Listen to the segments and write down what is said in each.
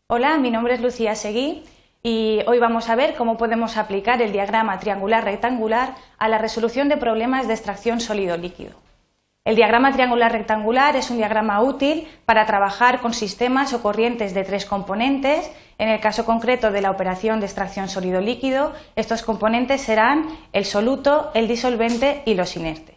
Hola, mi nombre es Lucía Seguí y hoy vamos a ver cómo podemos aplicar el diagrama triangular-rectangular a la resolución de problemas de extracción sólido-líquido. El diagrama triangular-rectangular es un diagrama útil para trabajar con sistemas o corrientes de tres componentes. En el caso concreto de la operación de extracción sólido-líquido, estos componentes serán el soluto, el disolvente y los inertes.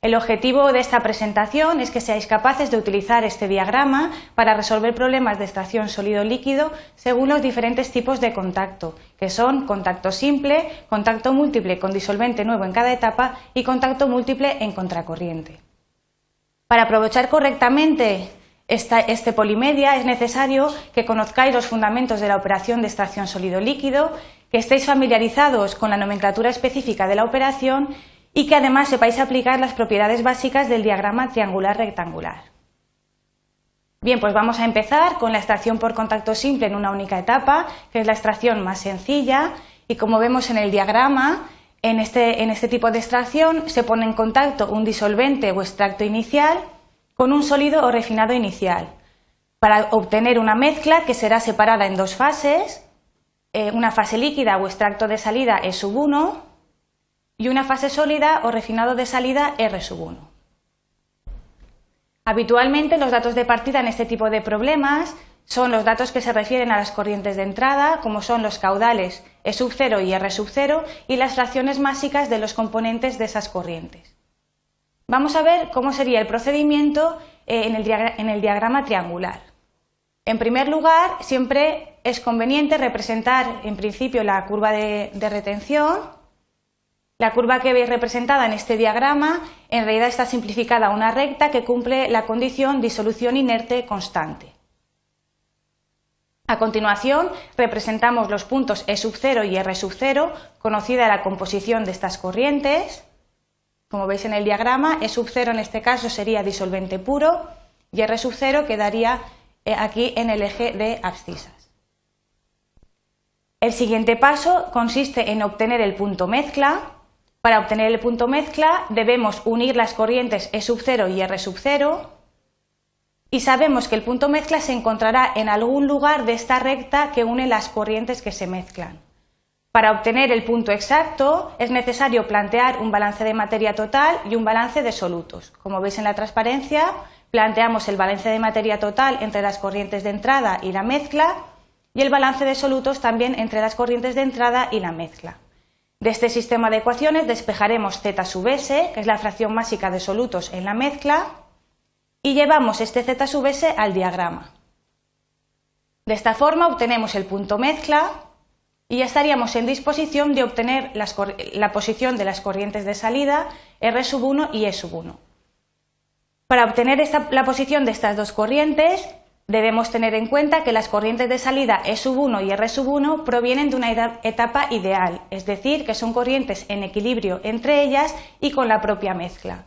El objetivo de esta presentación es que seáis capaces de utilizar este diagrama para resolver problemas de extracción sólido-líquido según los diferentes tipos de contacto, que son contacto simple, contacto múltiple con disolvente nuevo en cada etapa y contacto múltiple en contracorriente. Para aprovechar correctamente este polimedia es necesario que conozcáis los fundamentos de la operación de extracción sólido-líquido, que estéis familiarizados con la nomenclatura específica de la operación y que además sepáis aplicar las propiedades básicas del diagrama triangular-rectangular. Bien, pues vamos a empezar con la extracción por contacto simple en una única etapa, que es la extracción más sencilla, y como vemos en el diagrama, en este tipo de extracción se pone en contacto un disolvente o extracto inicial con un sólido o refinado inicial, para obtener una mezcla que será separada en dos fases, una fase líquida o extracto de salida E1, y una fase sólida o refinado de salida R1. Habitualmente los datos de partida en este tipo de problemas son los datos que se refieren a las corrientes de entrada, como son los caudales E0 y R0, y las fracciones másicas de los componentes de esas corrientes. Vamos a ver cómo sería el procedimiento en el diagrama triangular. En primer lugar, siempre es conveniente representar en principio la curva de retención. La curva que veis representada en este diagrama en realidad está simplificada a una recta que cumple la condición disolución inerte constante. A continuación representamos los puntos E0 y R0, conocida la composición de estas corrientes. Como veis en el diagrama, E0 en este caso sería disolvente puro y R0 quedaría aquí en el eje de abscisas. El siguiente paso consiste en obtener el punto mezcla. Para obtener el punto mezcla debemos unir las corrientes E0 y R0 y sabemos que el punto mezcla se encontrará en algún lugar de esta recta que une las corrientes que se mezclan. Para obtener el punto exacto es necesario plantear un balance de materia total y un balance de solutos. Como veis en la transparencia, planteamos el balance de materia total entre las corrientes de entrada y la mezcla y el balance de solutos también entre las corrientes de entrada y la mezcla. De este sistema de ecuaciones despejaremos z sub s, que es la fracción másica de solutos en la mezcla, y llevamos este z sub s al diagrama. De esta forma obtenemos el punto mezcla y ya estaríamos en disposición de obtener la posición de las corrientes de salida R1 y E1. Para obtener la posición de estas dos corrientes debemos tener en cuenta que las corrientes de salida E1 y R1 provienen de una etapa ideal, es decir, que son corrientes en equilibrio entre ellas y con la propia mezcla.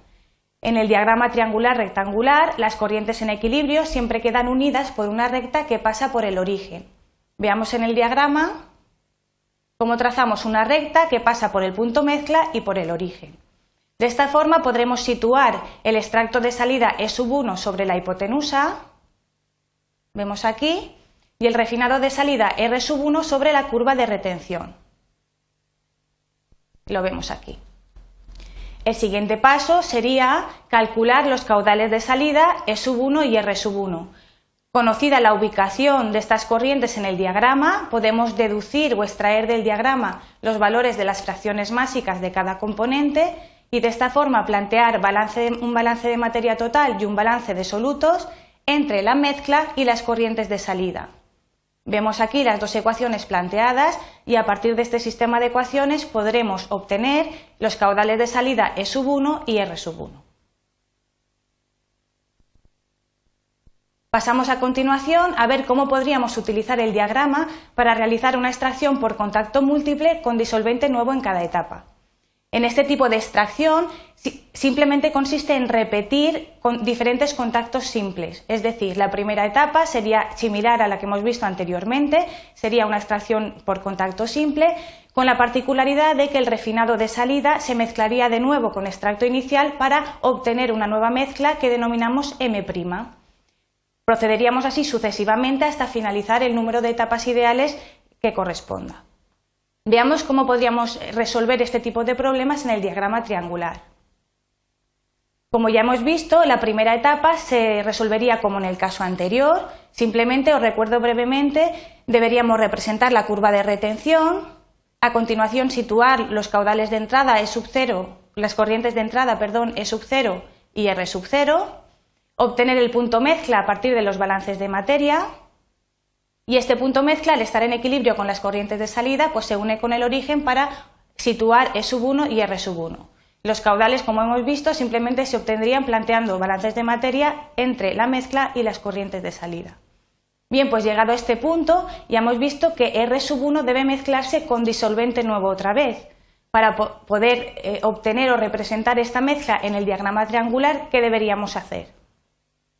En el diagrama triangular-rectangular, las corrientes en equilibrio siempre quedan unidas por una recta que pasa por el origen. Veamos en el diagrama cómo trazamos una recta que pasa por el punto mezcla y por el origen. De esta forma podremos situar el extracto de salida E1 sobre la hipotenusa, vemos aquí, y el refinado de salida R1 sobre la curva de retención. Lo vemos aquí. El siguiente paso sería calcular los caudales de salida E1 y R1. Conocida la ubicación de estas corrientes en el diagrama, podemos deducir o extraer del diagrama los valores de las fracciones másicas de cada componente y de esta forma plantear un balance de materia total y un balance de solutos entre la mezcla y las corrientes de salida. Vemos aquí las dos ecuaciones planteadas y a partir de este sistema de ecuaciones podremos obtener los caudales de salida E1 y R1. Pasamos a continuación a ver cómo podríamos utilizar el diagrama para realizar una extracción por contacto múltiple con disolvente nuevo en cada etapa. En este tipo de extracción simplemente consiste en repetir diferentes contactos simples, es decir, la primera etapa sería similar a la que hemos visto anteriormente, sería una extracción por contacto simple, con la particularidad de que el refinado de salida se mezclaría de nuevo con extracto inicial para obtener una nueva mezcla que denominamos M'. Procederíamos así sucesivamente hasta finalizar el número de etapas ideales que corresponda. Veamos cómo podríamos resolver este tipo de problemas en el diagrama triangular. Como ya hemos visto, la primera etapa se resolvería como en el caso anterior. Simplemente, os recuerdo brevemente, deberíamos representar la curva de retención, a continuación situar los caudales de entrada E sub 0, las corrientes de entrada, perdón, E sub 0 y R sub 0, obtener el punto mezcla a partir de los balances de materia, y este punto mezcla, al estar en equilibrio con las corrientes de salida, pues se une con el origen para situar E sub 1 y R sub 1. Los caudales, como hemos visto, simplemente se obtendrían planteando balances de materia entre la mezcla y las corrientes de salida. Bien, pues llegado a este punto, ya hemos visto que R sub 1 debe mezclarse con disolvente nuevo otra vez. Para poder obtener o representar esta mezcla en el diagrama triangular, ¿qué deberíamos hacer?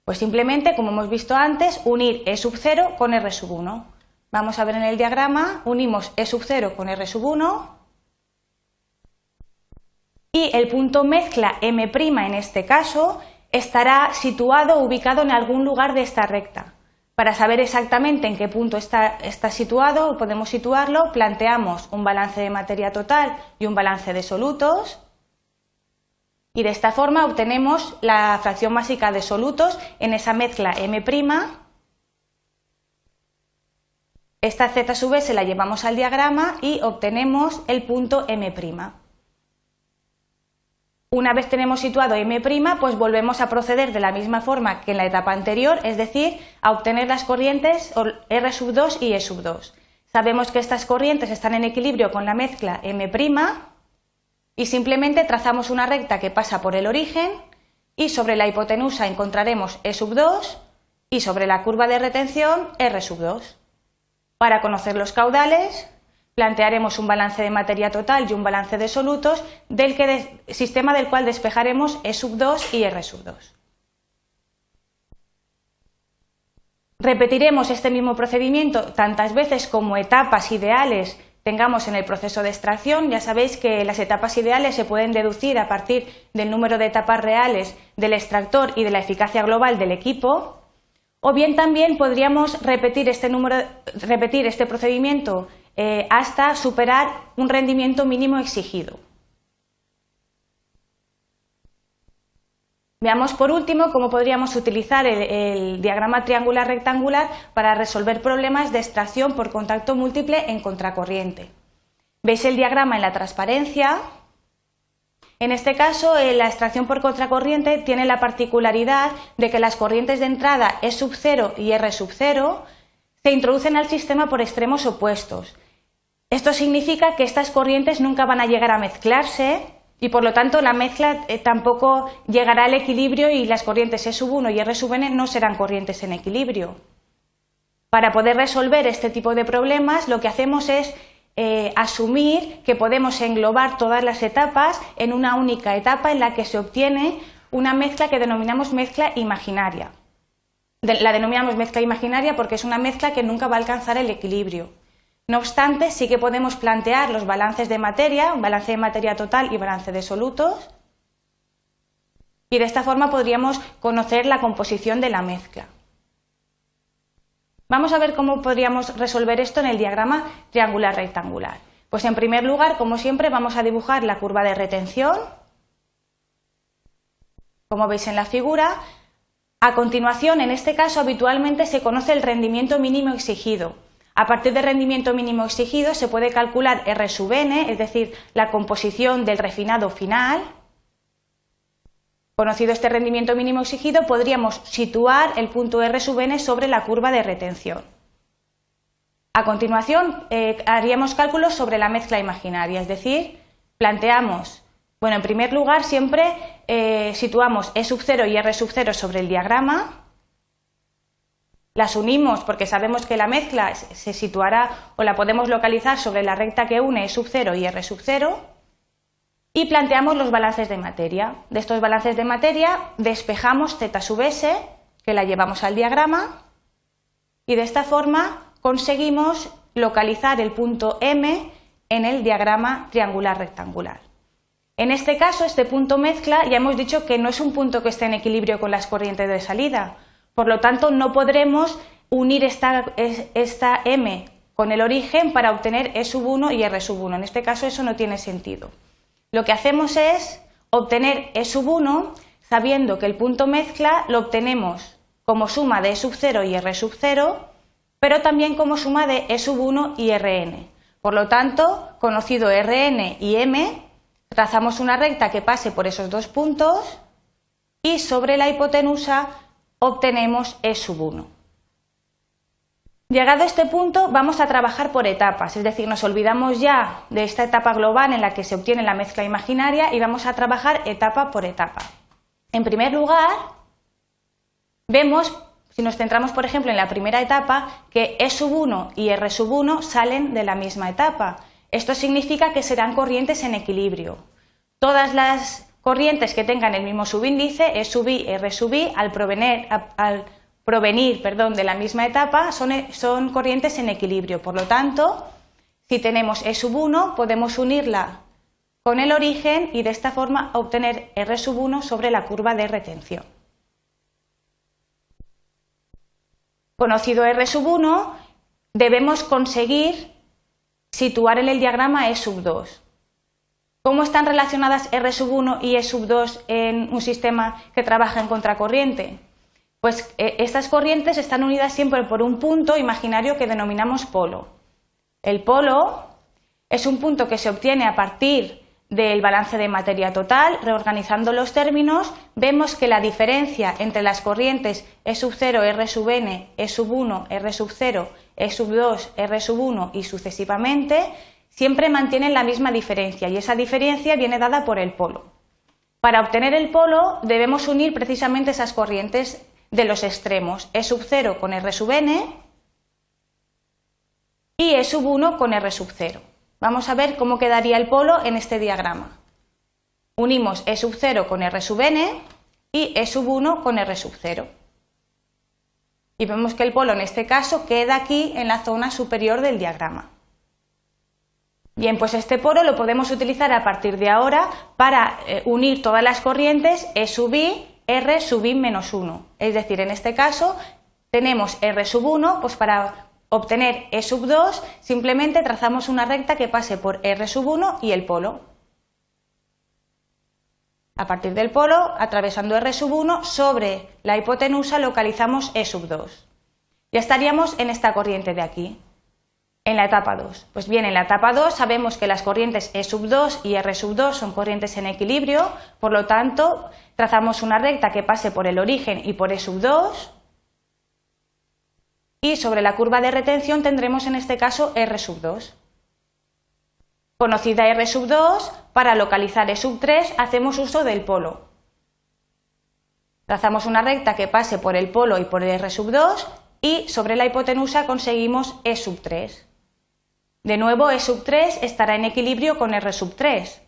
Pues simplemente, como hemos visto antes, unir E sub 0 con R sub 1. Vamos a ver en el diagrama, unimos E sub 0 con R sub 1 y el punto mezcla M' en este caso estará situado o ubicado en algún lugar de esta recta. Para saber exactamente en qué punto está situado o podemos situarlo, planteamos un balance de materia total y un balance de solutos. Y de esta forma obtenemos la fracción másica de solutos en esa mezcla M'. Esta Z sub S la llevamos al diagrama y obtenemos el punto M'. Una vez tenemos situado M', pues volvemos a proceder de la misma forma que en la etapa anterior, es decir, a obtener las corrientes R sub 2 y E sub 2. Sabemos que estas corrientes están en equilibrio con la mezcla M', y simplemente trazamos una recta que pasa por el origen y sobre la hipotenusa encontraremos E sub 2 y sobre la curva de retención R sub 2. Para conocer los caudales, plantearemos un balance de materia total y un balance de solutos sistema del cual despejaremos E sub 2 y R sub 2. Repetiremos este mismo procedimiento tantas veces como etapas ideales tengamos en el proceso de extracción. Ya sabéis que las etapas ideales se pueden deducir a partir del número de etapas reales del extractor y de la eficacia global del equipo, o bien también podríamos repetir este procedimiento hasta superar un rendimiento mínimo exigido. Veamos por último cómo podríamos utilizar el diagrama triangular rectangular para resolver problemas de extracción por contacto múltiple en contracorriente. ¿Veis el diagrama en la transparencia? En este caso, la extracción por contracorriente tiene la particularidad de que las corrientes de entrada E sub 0 y R sub 0 se introducen al sistema por extremos opuestos. Esto significa que estas corrientes nunca van a llegar a mezclarse y por lo tanto la mezcla tampoco llegará al equilibrio y las corrientes E sub 1 y R sub n no serán corrientes en equilibrio. Para poder resolver este tipo de problemas lo que hacemos es asumir que podemos englobar todas las etapas en una única etapa en la que se obtiene una mezcla que denominamos mezcla imaginaria. La denominamos mezcla imaginaria porque es una mezcla que nunca va a alcanzar el equilibrio. No obstante, sí que podemos plantear los balances de materia, un balance de materia total y balance de solutos, y de esta forma podríamos conocer la composición de la mezcla. Vamos a ver cómo podríamos resolver esto en el diagrama triangular rectangular. Pues en primer lugar, como siempre, vamos a dibujar la curva de retención, como veis en la figura. A continuación, en este caso, habitualmente se conoce el rendimiento mínimo exigido. A partir del rendimiento mínimo exigido se puede calcular R sub n, es decir, la composición del refinado final. Conocido este rendimiento mínimo exigido, podríamos situar el punto R sub n sobre la curva de retención. A continuación, haríamos cálculos sobre la mezcla imaginaria, es decir, planteamos, bueno, en primer lugar siempre situamos E sub 0 y R sub 0 sobre el diagrama. Las unimos porque sabemos que la mezcla se situará o la podemos localizar sobre la recta que une E sub 0 y R sub 0 y planteamos los balances de materia. De estos balances de materia despejamos Z sub S, que la llevamos al diagrama, y de esta forma conseguimos localizar el punto M en el diagrama triangular rectangular. En este caso, este punto mezcla ya hemos dicho que no es un punto que esté en equilibrio con las corrientes de salida. Por lo tanto, no podremos unir esta m con el origen para obtener E1 y R1. En este caso eso no tiene sentido. Lo que hacemos es obtener E1 sabiendo que el punto mezcla lo obtenemos como suma de E0 y R0, pero también como suma de E1 y Rn. Por lo tanto, conocido Rn y m, trazamos una recta que pase por esos dos puntos y sobre la hipotenusa obtenemos E1. Llegado a este punto vamos a trabajar por etapas, es decir, nos olvidamos ya de esta etapa global en la que se obtiene la mezcla imaginaria y vamos a trabajar etapa por etapa. En primer lugar, vemos, si nos centramos por ejemplo en la primera etapa, que E1 y R1 salen de la misma etapa. Esto significa que serán corrientes en equilibrio. Todas las corrientes que tengan el mismo subíndice, E sub i, R sub i, al provenir de la misma etapa, son corrientes en equilibrio. Por lo tanto, si tenemos E1, podemos unirla con el origen y de esta forma obtener R1 sobre la curva de retención. Conocido R1, debemos conseguir situar en el diagrama E2. ¿Cómo están relacionadas R1 y E2 en un sistema que trabaja en contracorriente? Pues estas corrientes están unidas siempre por un punto imaginario que denominamos polo. El polo es un punto que se obtiene a partir del balance de materia total. Reorganizando los términos, vemos que la diferencia entre las corrientes E0, R sub n, E1, R sub 0, E2, R1 y sucesivamente, siempre mantienen la misma diferencia y esa diferencia viene dada por el polo. Para obtener el polo debemos unir precisamente esas corrientes de los extremos, E sub 0 con R sub n y E sub 1 con R sub 0. Vamos a ver cómo quedaría el polo en este diagrama. Unimos E sub 0 con R sub n y E sub 1 con R sub 0. Y vemos que el polo en este caso queda aquí en la zona superior del diagrama. Bien, pues este polo lo podemos utilizar a partir de ahora para unir todas las corrientes E sub i, R sub i menos 1. Es decir, en este caso tenemos R sub 1, pues para obtener E sub 2 simplemente trazamos una recta que pase por R sub 1 y el polo. A partir del polo, atravesando R sub 1, sobre la hipotenusa localizamos E sub 2. Ya estaríamos en esta corriente de aquí, en la etapa 2. Pues bien, en la etapa 2 sabemos que las corrientes E sub 2 y R sub 2 son corrientes en equilibrio, por lo tanto, trazamos una recta que pase por el origen y por E sub 2, y sobre la curva de retención tendremos en este caso R sub 2. Conocida R sub 2, para localizar E sub 3 hacemos uso del polo. Trazamos una recta que pase por el polo y por el R sub 2 y sobre la hipotenusa conseguimos E sub 3. De nuevo E sub 3 estará en equilibrio con R sub 3.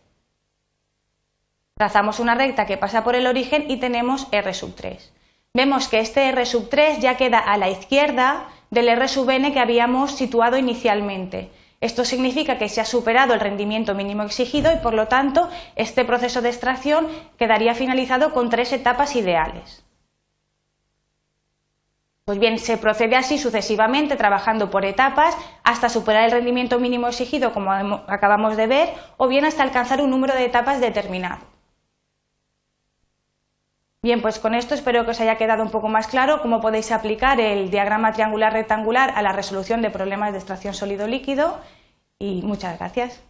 Trazamos una recta que pasa por el origen y tenemos R sub 3. Vemos que este R sub 3 ya queda a la izquierda del R sub n que habíamos situado inicialmente. Esto significa que se ha superado el rendimiento mínimo exigido y por lo tanto este proceso de extracción quedaría finalizado con 3 etapas ideales. Pues bien, se procede así sucesivamente trabajando por etapas hasta superar el rendimiento mínimo exigido como acabamos de ver o bien hasta alcanzar un número de etapas determinado. Bien, pues con esto espero que os haya quedado un poco más claro cómo podéis aplicar el diagrama triangular rectangular a la resolución de problemas de extracción sólido-líquido y muchas gracias.